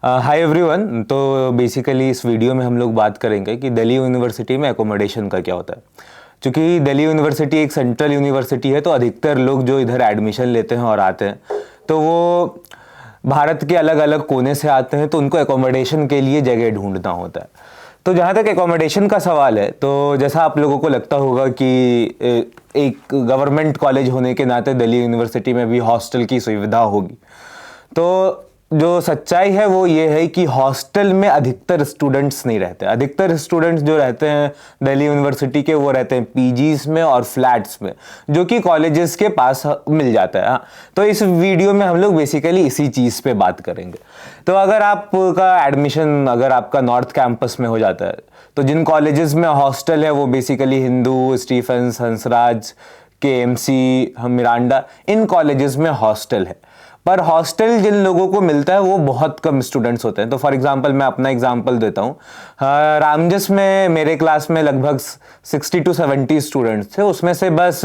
Hi everyone. तो basically इस video में हम लोग बात करेंगे कि दिल्ली यूनिवर्सिटी में एकोमोडेशन का क्या होता है। क्योंकि दिल्ली यूनिवर्सिटी एक सेंट्रल यूनिवर्सिटी है, तो अधिकतर लोग जो इधर एडमिशन लेते हैं और आते हैं तो वो भारत के अलग अलग कोने से आते हैं, तो उनको एकोमोडेशन के लिए जगह ढूंढना होता है। तो जहाँ तक एकोमोडेशन का सवाल है, तो जैसा आप लोगों को लगता होगा कि एक गवर्नमेंट कॉलेज होने के नाते दिल्ली यूनिवर्सिटी में भी हॉस्टल की सुविधा होगी। तो जो सच्चाई है वो ये है कि हॉस्टल में अधिकतर स्टूडेंट्स नहीं रहते। अधिकतर स्टूडेंट्स जो रहते हैं दिल्ली यूनिवर्सिटी के, वो रहते हैं पीजीज में और फ्लैट्स में, जो कि कॉलेजेस के पास मिल जाता है। तो इस वीडियो में हम लोग बेसिकली इसी चीज़ पे बात करेंगे। तो अगर आपका एडमिशन अगर आपका नॉर्थ कैंपस में हो जाता है, तो जिन कॉलेजेस में हॉस्टल है वो basically Hindu, Stephens, Hansraj, KMC, Miranda, इन कॉलेजेस में हॉस्टल है। पर हॉस्टल जिन लोगों को मिलता है वो बहुत कम स्टूडेंट्स होते हैं। तो फॉर एग्जांपल मैं अपना एग्जांपल देता हूँ। रामजस में मेरे क्लास में लगभग 60 to 70 स्टूडेंट्स थे, उसमें से बस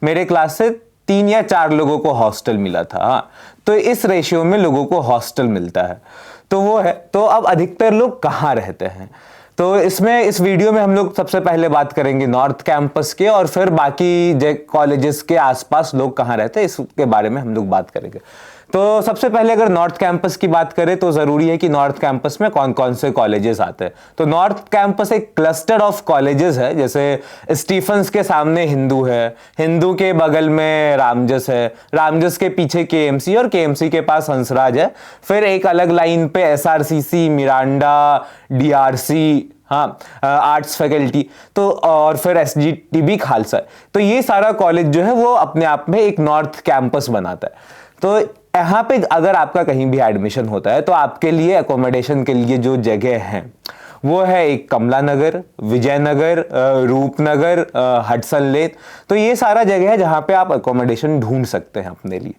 मेरे क्लास से 3 या 4 लोगों को हॉस्टल मिला था। तो इस रेशियो में लोगों को हॉस्टल मिलता है, तो वो है। तो अब अधिकतर लोग कहाँ रहते हैं, तो इसमें इस वीडियो में हम लोग सबसे पहले बात करेंगे नॉर्थ कैंपस के, और फिर बाकी कॉलेजेस के आसपास लोग कहाँ रहते हैं इसके बारे में हम लोग बात करेंगे। तो सबसे पहले अगर नॉर्थ कैंपस की बात करें तो ज़रूरी है कि नॉर्थ कैंपस में कौन कौन से कॉलेजेस आते हैं। तो नॉर्थ कैंपस एक क्लस्टर ऑफ कॉलेजेस है। जैसे स्टीफेंस के सामने हिंदू है, हिंदू के बगल में रामजस है, रामजस के पीछे केएमसी, और केएमसी के पास हंसराज है। फिर एक अलग लाइन पे SRCC, Miranda, DRC, arts faculty, तो और फिर एसजीटीबी खालसा। तो ये सारा कॉलेज जो है वो अपने आप में एक नॉर्थ कैंपस बनाता है। तो यहाँ पे अगर आपका कहीं भी एडमिशन होता है तो आपके लिए एकोमोडेशन के लिए जो जगह है वो है एक कमला नगर, विजयनगर, रूपनगर, हडसन लेन। तो ये सारा जगह है जहाँ पे आप एकोमोडेशन ढूंढ सकते हैं अपने लिए।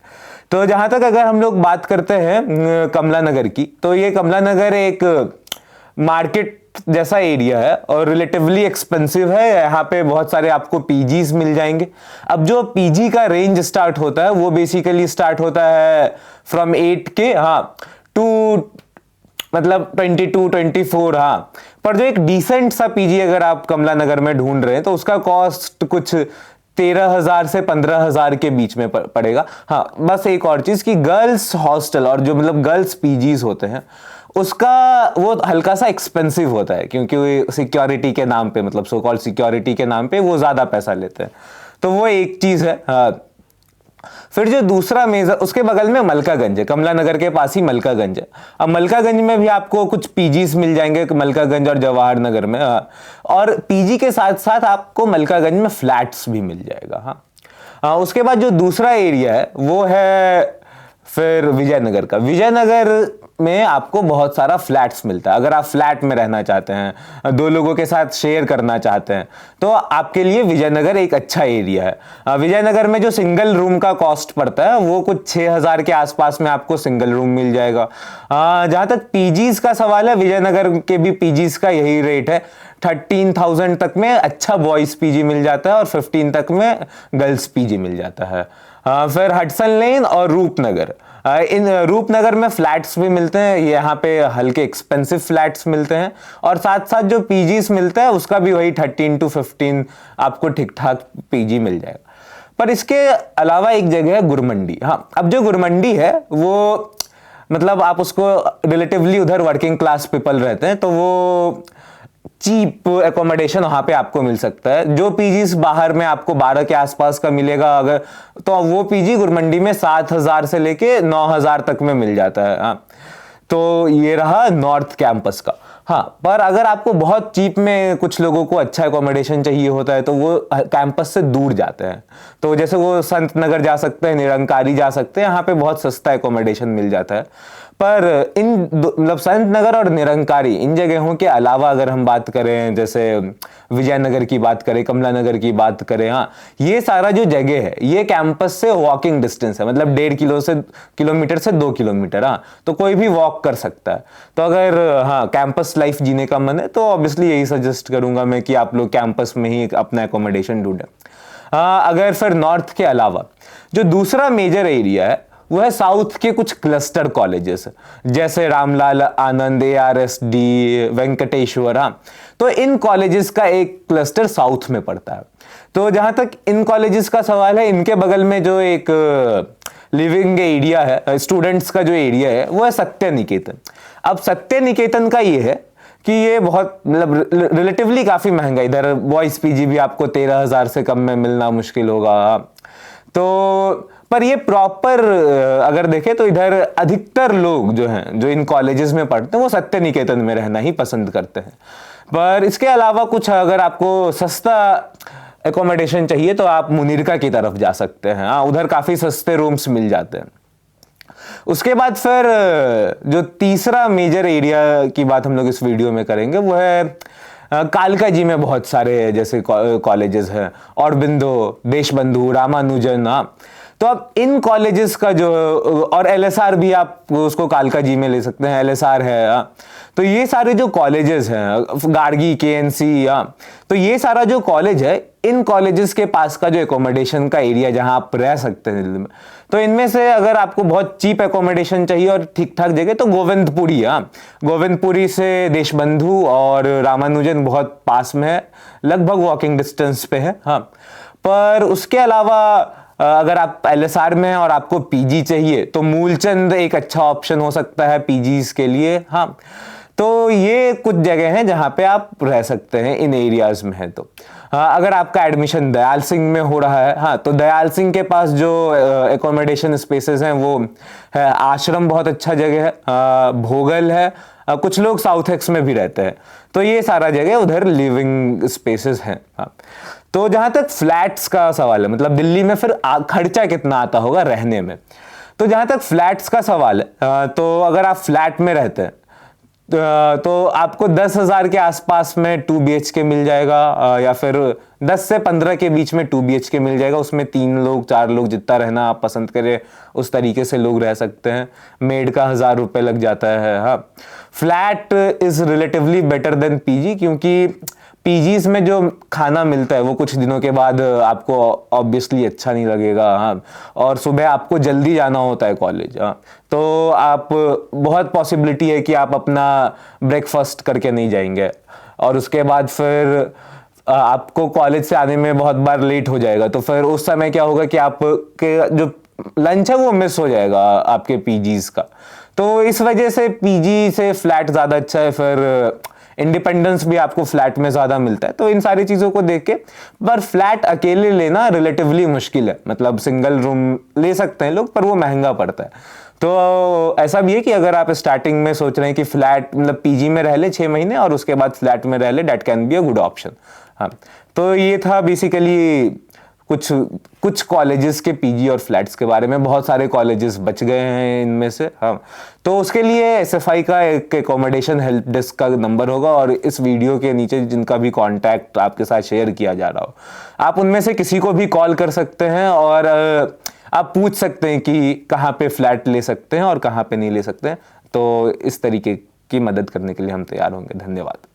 तो जहाँ तक अगर हम लोग बात करते हैं कमला नगर की, तो ये कमला नगर एक मार्केट जैसा एरिया है और रिलेटिवली एक्सपेंसिव है। यहाँ पे बहुत सारे आपको पीजीज मिल जाएंगे। अब जो पीजी का रेंज स्टार्ट होता है वो बेसिकली स्टार्ट होता है फ्रॉम 8 के टू मतलब 22, 24। पर जो एक डिसेंट सा पीजी अगर आप कमला नगर में ढूंढ रहे हैं तो उसका कॉस्ट कुछ 13,000 से 15,000 के बीच में पड़ेगा। बस एक और चीज कि गर्ल्स हॉस्टल और जो मतलब गर्ल्स पीजीज होते हैं उसका वो हल्का सा एक्सपेंसिव होता है, क्योंकि सिक्योरिटी के नाम पे, मतलब सो कॉल्ड सिक्योरिटी के नाम पे वो ज्यादा पैसा लेते हैं। तो वो एक चीज है। फिर जो दूसरा मेजर, उसके बगल में मलकागंज है, कमला नगर के पास ही मलकागंज है। अब मलकागंज में भी आपको कुछ पीजीज मिल जाएंगे, मलकागंज और जवाहर नगर में। और पीजी के साथ साथ आपको मलकागंज में फ्लैट्स भी मिल जाएगा। उसके बाद जो दूसरा एरिया है वो है फिर विजयनगर का। विजयनगर में आपको बहुत सारा फ्लैट्स मिलता है। अगर आप फ्लैट में रहना चाहते हैं, 2 लोगों के साथ शेयर करना चाहते हैं, तो आपके लिए विजयनगर एक अच्छा एरिया है। विजयनगर में जो सिंगल रूम का कॉस्ट पड़ता है वो कुछ 6,000 के आसपास में आपको सिंगल रूम मिल जाएगा। जहां तक पीजीज का सवाल है, विजयनगर के भी पीजीज का यही रेट है। 13,000 तक में अच्छा बॉयज पीजी मिल जाता है और 15 तक में गर्ल्स पीजी मिल जाता है। फिर हडसन लेन और रूपनगर, इन रूपनगर में फ्लैट्स भी मिलते हैं। यहाँ पे हल्के एक्सपेंसिव फ्लैट्स मिलते हैं, और साथ साथ जो पीजीस मिलता है उसका भी वही 13 to 15 आपको ठीक ठाक पीजी मिल जाएगा। पर इसके अलावा एक जगह है गुरमंडी। अब जो गुरमंडी है वो मतलब आप उसको रिलेटिवली उधर वर्किंग क्लास पीपल रहते हैं, तो वो चीप एकोमोडेशन वहां पे आपको मिल सकता है। जो पीजी बाहर में आपको 12 के आसपास का मिलेगा अगर, तो वो पीजी गुरमंडी में 7,000 से लेके 9,000 तक में मिल जाता है। तो ये रहा नॉर्थ कैंपस का। पर अगर आपको बहुत चीप में कुछ लोगों को अच्छा एकोमोडेशन चाहिए होता है तो वो कैंपस से दूर जाते हैं। तो जैसे वो संत नगर जा सकते हैं, निरंकारी जा सकते हैं, यहाँ पे बहुत सस्ता एकोमोडेशन मिल जाता है। पर इन मतलब संत नगर और निरंकारी, इन जगहों के अलावा अगर हम बात करें, जैसे विजयनगर की बात करें, कमला नगर की बात करें, ये सारा जो जगह है ये कैंपस से वॉकिंग डिस्टेंस है, मतलब 1.5 किलोमीटर से 2 किलोमीटर। तो कोई भी वॉक कर सकता है। तो अगर कैंपस लाइफ जीने का मन है तो ऑब्वियसली यही सजेस्ट करूंगा मैं कि आप लोग कैंपस में ही अपना एकोमोडेशन ढूंढें। अगर फिर नॉर्थ के अलावा जो दूसरा मेजर एरिया है वो है साउथ के कुछ क्लस्टर कॉलेजेस, जैसे रामलाल आनंद, ARSD, वेंकटेश्वर। हाँ, तो इन कॉलेजेस का एक क्लस्टर साउथ में पड़ता है। तो जहां तक इन कॉलेजेस का सवाल है, इनके बगल में जो एक लिविंग एरिया है, स्टूडेंट्स का जो एरिया है, वो है सत्य निकेतन। अब सत्य निकेतन का ये है कि ये बहुत मतलब रिलेटिवली काफी महंगा, इधर बॉयज पीजी भी आपको 13,000 से कम में मिलना मुश्किल होगा। तो पर ये प्रॉपर अगर देखें तो इधर अधिकतर लोग जो हैं, जो इन कॉलेजेस में पढ़ते हैं, वो सत्य निकेतन में रहना ही पसंद करते हैं। पर इसके अलावा कुछ अगर आपको सस्ता एकोमोडेशन चाहिए तो आप मुनीरका की तरफ जा सकते हैं। हाँ, उधर काफी सस्ते रूम्स मिल जाते हैं। उसके बाद फिर जो तीसरा मेजर एरिया की बात हम लोग इस वीडियो में करेंगे वो है कालका जी में बहुत सारे जैसे कॉलेजेस हैं, औरबिंदो, देशबंधु, रामानुजन। हाँ, तो अब इन कॉलेजेस का जो, और LSR भी आप उसको कालका जी में ले सकते हैं, LSR है। हाँ, तो ये सारे जो कॉलेजेस हैं, गार्गी, KNC, हाँ, तो ये सारा जो कॉलेज है, इन कॉलेजेस के पास का जो एकोमोडेशन का एरिया जहां आप रह सकते हैं दिल्ली में, तो इनमें से अगर आपको बहुत चीप एकोमोडेशन चाहिए और ठीक ठाक जगह, तो गोविंदपुरी। हाँ, गोविंदपुरी से देशबंधु और रामानुजन बहुत पास में है, लगभग वॉकिंग डिस्टेंस पे है। हाँ, पर उसके अलावा अगर आप LSR में हैं और आपको PG चाहिए तो मूलचंद एक अच्छा ऑप्शन हो सकता है PGs के लिए। हाँ, तो ये कुछ जगह हैं जहां पे आप रह सकते हैं इन एरियाज में है। तो अगर आपका एडमिशन दयाल सिंह में हो रहा है, हाँ, तो दयाल सिंह के पास जो एकोमोडेशन स्पेसेस हैं वो है आश्रम, बहुत अच्छा जगह है, भोगल है, कुछ लोग साउथ एक्स में भी रहते हैं। तो ये सारा जगह उधर लिविंग स्पेसेस हैं। हाँ, तो जहां तक फ्लैट्स का सवाल है, मतलब दिल्ली में फिर खर्चा कितना आता होगा रहने में, तो जहां तक फ्लैट्स का सवाल है, तो अगर आप फ्लैट में रहते हैं तो आपको 10,000 के आसपास में 2 BHK मिल जाएगा, या फिर 10 से 15 के बीच में 2 BHK मिल जाएगा। उसमें 3 लोग 4 लोग जितना रहना आप पसंद करें उस तरीके से लोग रह सकते हैं। मेड का 1,000 रुपये लग जाता है। हाँ, flat is relatively better than PG, क्योंकि PGs में जो खाना मिलता है वो कुछ दिनों के बाद आपको ऑब्वियसली अच्छा नहीं लगेगा। हाँ, और सुबह आपको जल्दी जाना होता है कॉलेज। हाँ, तो आप बहुत पॉसिबिलिटी है कि आप अपना ब्रेकफास्ट करके नहीं जाएंगे, और उसके बाद फिर आपको कॉलेज से आने में बहुत बार लेट हो जाएगा। तो फिर उस समय क्या होगा कि आपके जो लंच है वो मिस हो जाएगा आपके PGs का। तो इस वजह से PG से फ्लैट ज़्यादा अच्छा है। फिर इंडिपेंडेंस भी आपको फ्लैट में ज़्यादा मिलता है। तो इन सारी चीज़ों को देख के, पर फ्लैट अकेले लेना रिलेटिवली मुश्किल है, मतलब सिंगल रूम ले सकते हैं लोग, पर वो महंगा पड़ता है। तो ऐसा भी है कि अगर आप स्टार्टिंग में सोच रहे हैं कि फ्लैट मतलब PG में रह ले 6 महीने और उसके बाद फ्लैट में रह ले, date can be a good option. हाँ, तो ये था बेसिकली कुछ कॉलेजेस के PG और फ्लैट्स के बारे में। बहुत सारे कॉलेजेस बच गए हैं इनमें से। हाँ, तो उसके लिए SFI का एक एकोमोडेशन हेल्प डेस्क का नंबर होगा, और इस वीडियो के नीचे जिनका भी कॉन्टैक्ट आपके साथ शेयर किया जा रहा हो, आप उनमें से किसी को भी कॉल कर सकते हैं और आप पूछ सकते हैं कि कहाँ पे फ्लैट ले सकते हैं और कहाँ पे नहीं ले सकते हैं। तो इस तरीके की मदद करने के लिए हम तैयार होंगे। धन्यवाद।